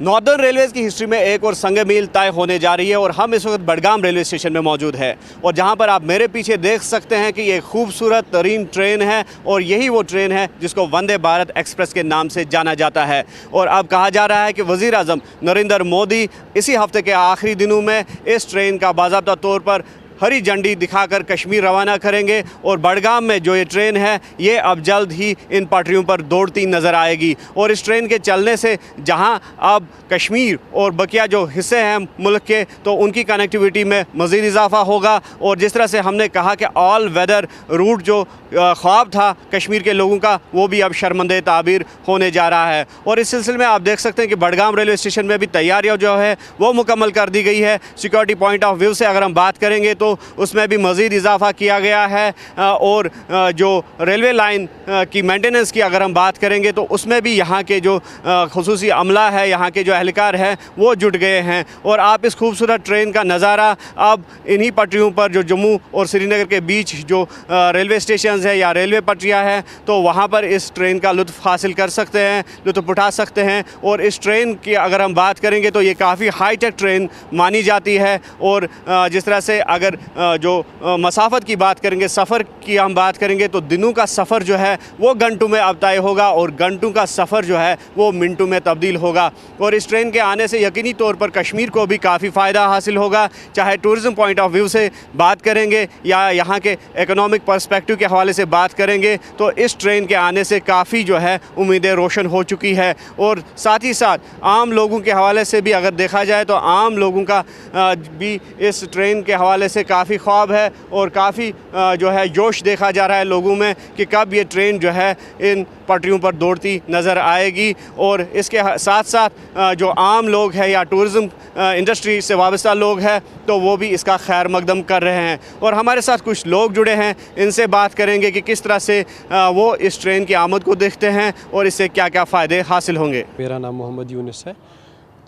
Northern Railways की history में एक और संग मील तय होने जा रही है और हम इस वक्त बडगाम रेलवे स्टेशन में मौजूद है और जहां पर आप मेरे पीछे देख सकते हैं कि ये खूबसूरत तरीन ट्रेन है और यही वो ट्रेन है जिसको वंदे भारत एक्सप्रेस के नाम से जाना जाता है। और अब कहा जा रहा है कि वज़ीर आज़म नरेंद्र मोदी इसी हफ्ते के आखिरी दिनों में इस ट्रेन का बाज़ाब्ता तौर पर हरी झंडी दिखाकर कश्मीर रवाना करेंगे और बडगाम में जो ये ट्रेन है ये अब जल्द ही इन पटरियों पर दौड़ती नज़र आएगी। और इस ट्रेन के चलने से जहां अब कश्मीर और बकिया जो हिस्से हैं मुल्क के तो उनकी कनेक्टिविटी में मज़ीद इजाफा होगा। और जिस तरह से हमने कहा कि ऑल वेदर रूट जो ख्वाब था कश्मीर के लोगों का वो भी अब शर्मंदे ताबीर होने जा रहा है। और इस सिलसिले में आप देख सकते हैं कि बडगाम रेलवे स्टेशन में भी तैयारियाँ जो है वो मुकम्मल कर दी गई है। सिक्योरिटी पॉइंट ऑफ व्यू से अगर हम बात करेंगे तो उसमें भी मज़ीद इजाफा किया गया है और जो रेलवे लाइन की मेंटेनेंस की अगर हम बात करेंगे तो उसमें भी यहाँ के जो खुसूसी अमला है, यहाँ के जो एहलकार हैं वो जुट गए हैं। और आप इस खूबसूरत ट्रेन का नज़ारा अब इन्हीं पटरियों पर जो जम्मू और श्रीनगर के बीच जो रेलवे स्टेशन है या रेलवे पटरियाँ हैं तो वहाँ पर इस ट्रेन का लुत्फ़ हासिल कर सकते हैं, लुत्फ़ उठा सकते हैं। और इस ट्रेन की अगर हम बात करेंगे तो ये काफ़ी हाईटेक ट्रेन मानी जाती है। और जिस तरह से अगर जो मसाफत की बात करेंगे, सफ़र की हम बात करेंगे तो दिनों का सफ़र जो है वो घंटों में अब तय होगा और घंटों का सफ़र जो है वो मिनटों में तब्दील होगा। और इस ट्रेन के आने से यकीनी तौर पर कश्मीर को भी काफ़ी फ़ायदा हासिल होगा, चाहे टूरिज़म पॉइंट ऑफ व्यू से बात करेंगे या यहाँ के इकोनॉमिक पर्सपेक्टिव के हवाले से बात करेंगे तो इस ट्रेन के आने से काफ़ी जो है उम्मीदें रोशन हो चुकी है। और साथ ही साथ आम लोगों के हवाले से भी अगर देखा जाए तो आम लोगों का भी इस ट्रेन के हवाले से काफ़ी ख्वाब है और काफ़ी जो है जोश देखा जा रहा है लोगों में कि कब ये ट्रेन जो है इन पटरियों पर दौड़ती नज़र आएगी। और इसके साथ साथ जो आम लोग हैं या टूरिज़म इंडस्ट्री से वाबस्ता लोग हैं तो वो भी इसका खैर मकदम कर रहे हैं। और हमारे साथ कुछ लोग जुड़े हैं, इनसे बात करेंगे कि किस तरह से वो इस ट्रेन की आमद को देखते हैं और इससे क्या क्या फ़ायदे हासिल होंगे। मेरा नाम मोहम्मद यूनुस है।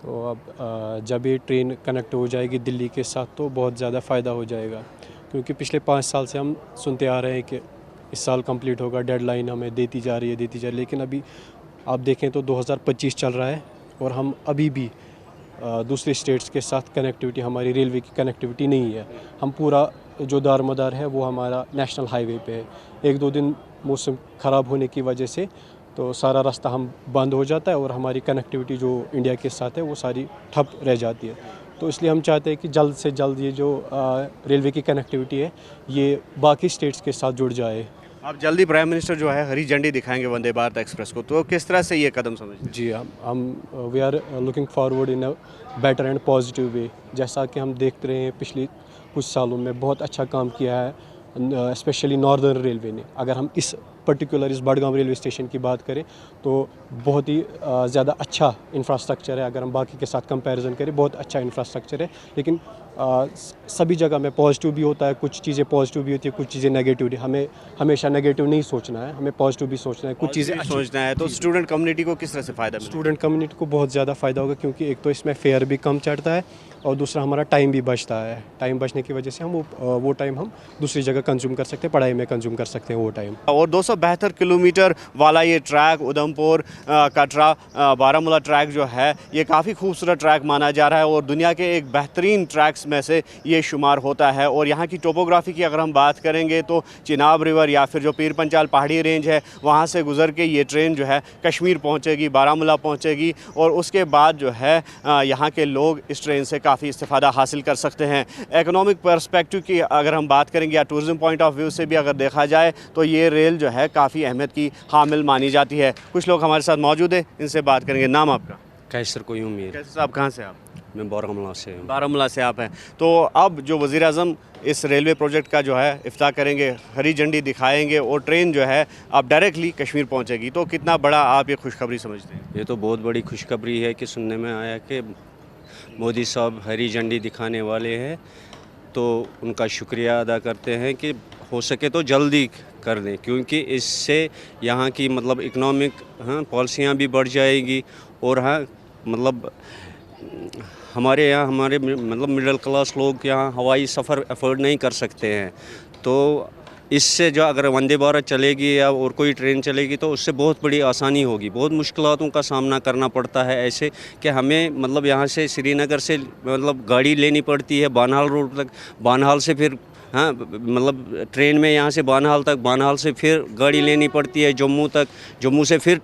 तो अब जब ये ट्रेन कनेक्ट हो जाएगी दिल्ली के साथ तो बहुत ज़्यादा फ़ायदा हो जाएगा, क्योंकि पिछले 5 साल से हम सुनते आ रहे हैं कि इस साल कंप्लीट होगा, डेडलाइन हमें देती जा रही है, लेकिन अभी आप देखें तो 2025 चल रहा है और हम अभी भी दूसरे स्टेट्स के साथ कनेक्टिविटी, हमारी रेलवे की कनेक्टिविटी नहीं है। हम पूरा जो दारमदार है वो हमारा नेशनल हाईवे पे है। 1-2 दिन मौसम ख़राब होने की वजह से तो सारा रास्ता हम बंद हो जाता है और हमारी कनेक्टिविटी जो इंडिया के साथ है वो सारी ठप रह जाती है। तो इसलिए हम चाहते हैं कि जल्द से जल्द ये जो रेलवे की कनेक्टिविटी है ये बाकी स्टेट्स के साथ जुड़ जाए। आप जल्दी प्राइम मिनिस्टर जो है हरी झंडी दिखाएंगे वंदे भारत एक्सप्रेस को, तो किस तरह से ये कदम समझते हैं? जी हम we are looking forward in a better and positive way. जैसा कि हम देखते रहे हैं पिछले कुछ सालों में बहुत अच्छा काम किया है स्पेशली नॉर्दर्न रेलवे ने। अगर हम इस पर्टिकुलर इस बडगाम रेलवे स्टेशन की बात करें तो बहुत ही ज़्यादा अच्छा इंफ्रास्ट्रक्चर है। अगर हम बाकी के साथ कंपैरिजन करें बहुत अच्छा इंफ्रास्ट्रक्चर है, लेकिन सभी जगह में पॉजिटिव भी होता है, कुछ चीज़ें पॉजिटिव भी होती है, कुछ चीज़ें नेगेटिव भी। हमें हमेशा नेगेटिव नहीं सोचना है, हमें पॉजिटिव भी सोचना है, कुछ चीज़ें सोचना है। तो स्टूडेंट कम्युनिटी को किस तरह से फ़ायदा मिलेगा? स्टूडेंट कम्युनिटी को बहुत ज़्यादा फ़ायदा होगा, क्योंकि एक तो इसमें फेयर भी कम चढ़ता है और दूसरा हमारा टाइम भी बचता है। टाइम बचने की वजह से हम वो टाइम हम दूसरी जगह कंज्यूम कर सकते हैं, पढ़ाई में कंज्यूम कर सकते हैं वो टाइम। और 272 किलोमीटर वाला ये ट्रैक उधमपुर कटरा बारामूला ट्रैक जो है ये काफ़ी खूबसूरत ट्रैक माना जा रहा है और दुनिया के एक बेहतरीन ट्रैक्स में से ये शुमार होता है। और यहाँ की टोपोग्राफी की अगर हम बात करेंगे तो चिनाब रिवर या फिर जो पीर पंचाल पहाड़ी रेंज है वहाँ से गुजर के ये ट्रेन जो है कश्मीर पहुँचेगी, बारामूला पहुँचेगी और उसके बाद जो है यहाँ के लोग इस ट्रेन से काफ़ी इस्तेफ़ादा हासिल कर सकते हैं। इकोनॉमिक पर्सपेक्टिव की अगर हम बात करेंगे या टूरिज़म पॉइंट ऑफ व्यू से भी अगर देखा जाए तो ये रेल जो है काफ़ी अहमियत की हामिल मानी जाती है। कुछ लोग हमारे साथ मौजूद हैं, इनसे बात करेंगे। नाम आपका? कैसर कोई उम्मीद। कैसर साहब कहाँ से आप? मैं बारामूला से हूँ। बारामूला से आप हैं। तो अब जो वज़ीर आज़म इस रेलवे प्रोजेक्ट का जो है इफ्ताह करेंगे, हरी झंडी दिखाएंगे और ट्रेन जो है अब डायरेक्टली कश्मीर पहुंचेगी, तो कितना बड़ा आप ये खुशखबरी समझते हैं? ये तो बहुत बड़ी खुशखबरी है कि सुनने में आया कि मोदी साहब हरी झंडी दिखाने वाले हैं, तो उनका शुक्रिया अदा करते हैं कि हो सके तो जल्दी कर दें, क्योंकि इससे यहाँ की मतलब इकनॉमिक पॉलिसियाँ भी बढ़ जाएगी और मतलब हमारे यहाँ मतलब मिडिल क्लास लोग यहाँ हवाई सफ़र अफोर्ड नहीं कर सकते हैं। तो इससे जो अगर वंदे भारत चलेगी या और कोई ट्रेन चलेगी तो उससे बहुत बड़ी आसानी होगी। बहुत मुश्किलातों का सामना करना पड़ता है ऐसे कि हमें मतलब यहाँ से श्रीनगर से मतलब गाड़ी लेनी पड़ती है बानहाल रोड तक, बानहाल से फिर हाँ मतलब ट्रेन में यहाँ से बानहाल तक, बानहाल से फिर गाड़ी लेनी पड़ती है जम्मू तक, जम्मू से फिर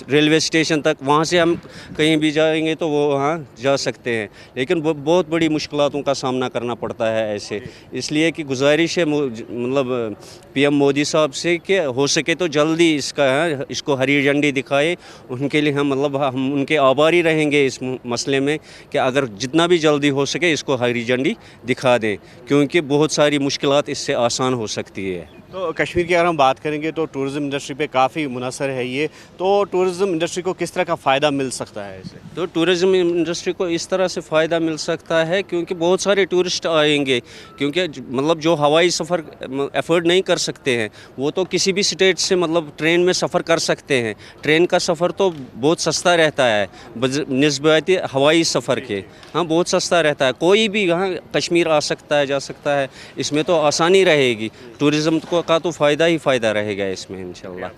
रेलवे स्टेशन तक, वहाँ से हम कहीं भी जाएंगे तो वो वहाँ जा सकते हैं। लेकिन बहुत बड़ी मुश्किलातों का सामना करना पड़ता है ऐसे। इसलिए कि गुजारिश है मतलब पीएम मोदी साहब से कि हो सके तो जल्दी इसको हरी झंडी दिखाए। उनके लिए हम उनके आभारी रहेंगे इस मसले में कि अगर जितना भी जल्दी हो सके इसको हरी झंडी दिखा दें, क्योंकि बहुत सारी मुश्किलात इससे आसान हो सकती है। तो कश्मीर की अगर हम बात करेंगे तो टूरिज़्म इंडस्ट्री पे काफ़ी मुनहसर है ये, तो टूरिज़्म इंडस्ट्री को किस तरह का फ़ायदा मिल सकता है इससे? तो टूरिज़्म इंडस्ट्री को इस तरह से फ़ायदा मिल सकता है क्योंकि बहुत सारे टूरिस्ट आएंगे, क्योंकि मतलब जो हवाई सफ़र अफोर्ड नहीं कर सकते हैं वो तो किसी भी स्टेट से मतलब ट्रेन में सफ़र कर सकते हैं। ट्रेन का सफ़र तो बहुत सस्ता रहता है निस्बत हवाई सफ़र के, हाँ बहुत सस्ता रहता है। कोई भी यहाँ कश्मीर आ सकता है, जा सकता है, इसमें तो आसानी रहेगी। टूरिज़्म का तो फ़ायदा ही फ़ायदा रहेगा इसमें इंशाल्लाह।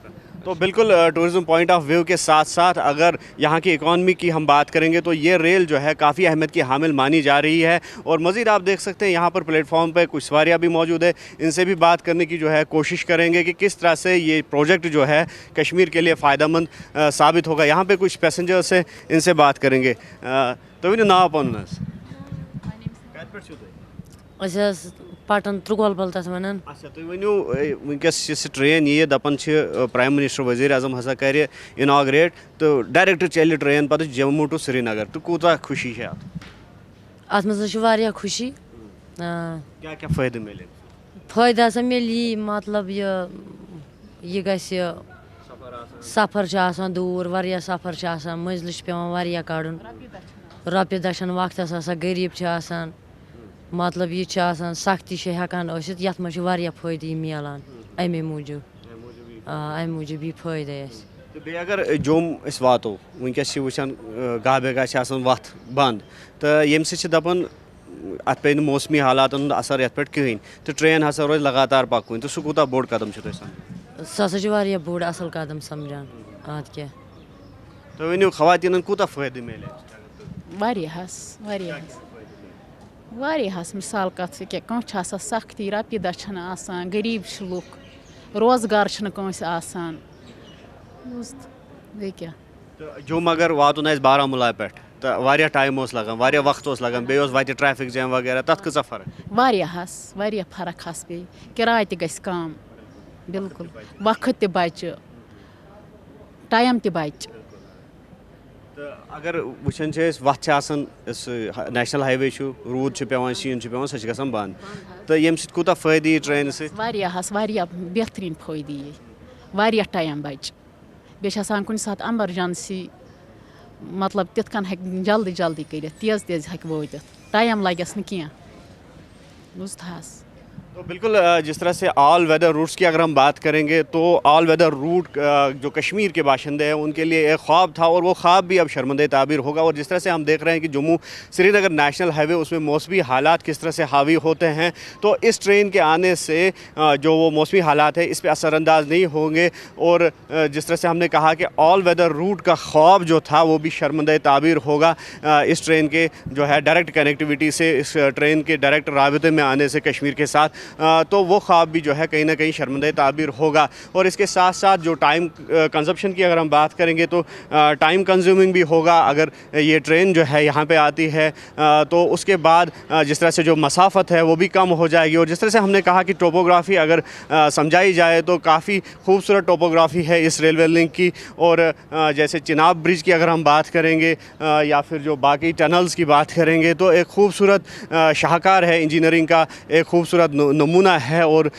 तो बिल्कुल टूरिज़्म पॉइंट ऑफ व्यू के साथ साथ अगर यहाँ की इकॉनमी की हम बात करेंगे तो ये रेल जो है काफ़ी अहमियत की हामिल मानी जा रही है। और मज़ीद आप देख सकते हैं यहाँ पर प्लेटफॉर्म पर कुछ सवारियाँ भी मौजूद है, इनसे भी बात करने की जो है कोशिश करेंगे कि किस तरह से ये प्रोजेक्ट जो है कश्मीर के लिए फ़ायदेमंद साबित होगा। यहाँ पर कुछ पैसेंजर्स हैं, इनसे बात करेंगे। तो नाव पन पटन त्रुगोल बलतस वनान। अच्छा तो वनू वनकस ट्रेन ये दपन प्राइम मिनिस्टर वजीर आजम हसा कर इनाग्रेट तो डायरेक्ट चल ट्रेन पत जम्मू टू श्रीनगर, तो कूता खुशी है अत मज खुशी। क्या क्या फ़ायदे मिले? फ़ायदा हसा मिली मतलब ये गस सफ़र दूर वारिया सफ़र मंजिल पेवान वारिया काड़ुन, रॉपिय दशन वक्तस आसान, गरीब मतलब ये सख्ती हेकान यथ मज फ़ायदे मिलान अमे मूजूब ये फ़ायदे। तो बे अगर जोम वातो वनकस वुचान गाह बेगा वत बंद तो ये दपान अत पे मौसमी हालात असर ये पे कहें, तो ट्रेन हसा रोज लगातार पकुन, तो सह कूता बोड़ कदम सह बोड़ असल कदम समझान अत क्या। तो वनू खवातीन कूता फ़ायदे मिले? वारियाहस मिसाल कत क्या सख्ती रपी दछन गरीब लुक रोजगार आसान क्या। तो जो मगर वातुन बारामूला पे तो वारिया टाइम लगान, वारिया वक्त लगान, बे वत ट्रैफिक जैम वगैरह, तथ कसा फर्क? वारिया फर्क हस पे किराय त गस कम, बिल्कुल वक्त त बच, टाइम त बच। तो अगर वुचान वत नेशनल हाईवे रूद पेवान, शीन पेवान, सह गसान बंद, तो ये कूता फ़ायदे ट्रेन से? वारिया बेहतरीन फ़ायदे, वारिया टाइम बच, बे कुन सात एमरजेंसी मतलब तित कन जल्दी जल्दी कर तेज हेक वातित, टाइम लगस न क्या बुझथस। तो बिल्कुल जिस तरह से ऑल वेदर रूट्स की अगर हम बात करेंगे तो ऑल वेदर रूट जो कश्मीर के बाशिंदे हैं उनके लिए एक ख्वाब था और वो ख्वाब भी अब शर्मंदे ताबीर होगा। और जिस तरह से हम देख रहे हैं कि जम्मू श्रीनगर नेशनल हाईवे उसमें मौसमी हालात किस तरह से हावी होते हैं, तो इस ट्रेन के आने से जो वो मौसमी हालात है इस पर असरअंदाज नहीं होंगे। और जिस तरह से हमने कहा कि ऑल वेदर रूट का ख्वाब जो था वो भी शर्मंदे ताबीर होगा इस ट्रेन के जो है डायरेक्ट कनेक्टिविटी से, इस ट्रेन के डायरेक्ट राबिते में आने से कश्मीर के साथ, तो वो ख्वाब भी जो है कहीं ना कहीं शर्मंदे ताबीर होगा। और इसके साथ साथ जो टाइम कंजप्शन की अगर हम बात करेंगे तो टाइम कंज्यूमिंग भी होगा। अगर ये ट्रेन जो है यहाँ पे आती है तो उसके बाद जिस तरह से जो मसाफत है वो भी कम हो जाएगी। और जिस तरह से हमने कहा कि टोपोग्राफ़ी अगर समझाई जाए तो काफ़ी खूबसूरत टोपोग्राफ़ी है इस रेलवे लिंक की। और जैसे चिनाब ब्रिज की अगर हम बात करेंगे या फिर जो बाकी टनल्स की बात करेंगे तो एक खूबसूरत शाहकार है इंजीनियरिंग का, एक खूबसूरत नमूना है। और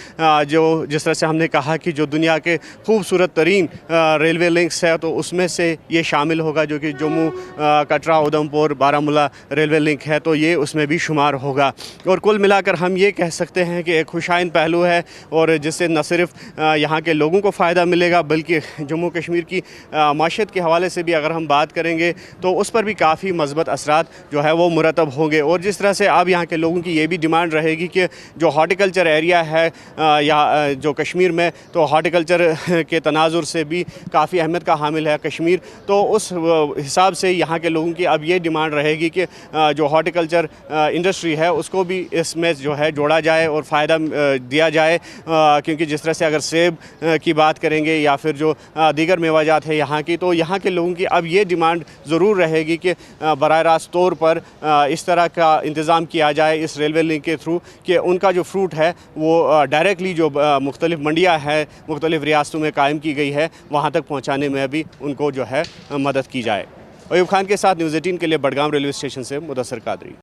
जो जिस तरह से हमने कहा कि जो दुनिया के खूबसूरत तरीन रेलवे लिंक्स है तो उसमें से ये शामिल होगा, जो कि जम्मू कटरा उधमपुर बारामूला रेलवे लिंक है, तो ये उसमें भी शुमार होगा। और कुल मिलाकर हम ये कह सकते हैं कि एक खुशाइन पहलू है और जिससे न सिर्फ यहाँ के लोगों को फ़ायदा मिलेगा बल्कि जम्मू कश्मीर की माशत के हवाले से भी अगर हम बात करेंगे तो उस पर भी काफ़ी मज़बूत असरात जो है वो मुरतब होंगे। और जिस तरह से अब यहाँ के लोगों की ये भी डिमांड रहेगी कि जो हॉर्टिकल्चर ہارٹیکلچر ایریا ہے یا جو کشمیر میں، تو ہارٹیکلچر کے تناظر سے بھی کافی اہمیت کا حامل ہے کشمیر، تو اس حساب سے یہاں کے لوگوں کی اب یہ ڈیمانڈ رہے گی کہ جو ہارٹیکلچر انڈسٹری ہے اس کو بھی اس میں جو ہے جوڑا جائے اور فائدہ دیا جائے، کیونکہ جس طرح سے اگر سیب کی بات کریں گے یا پھر جو دیگر میوہ جات ہے یہاں کی، تو یہاں کے لوگوں کی اب یہ ڈیمانڈ ضرور رہے گی کہ براہ راست طور پر اس طرح کا انتظام کیا جائے اس ریلوے لنک کے تھرو کہ ان کا جو فروٹ ہے وہ ڈائریکٹلی جو مختلف منڈیاں ہیں مختلف ریاستوں میں قائم کی گئی ہے وہاں تک پہنچانے میں بھی ان کو جو ہے مدد کی جائے۔ ایوب خان کے ساتھ نیوز 18 کے لیے بڈگام ریلوے اسٹیشن سے مدثر قادری۔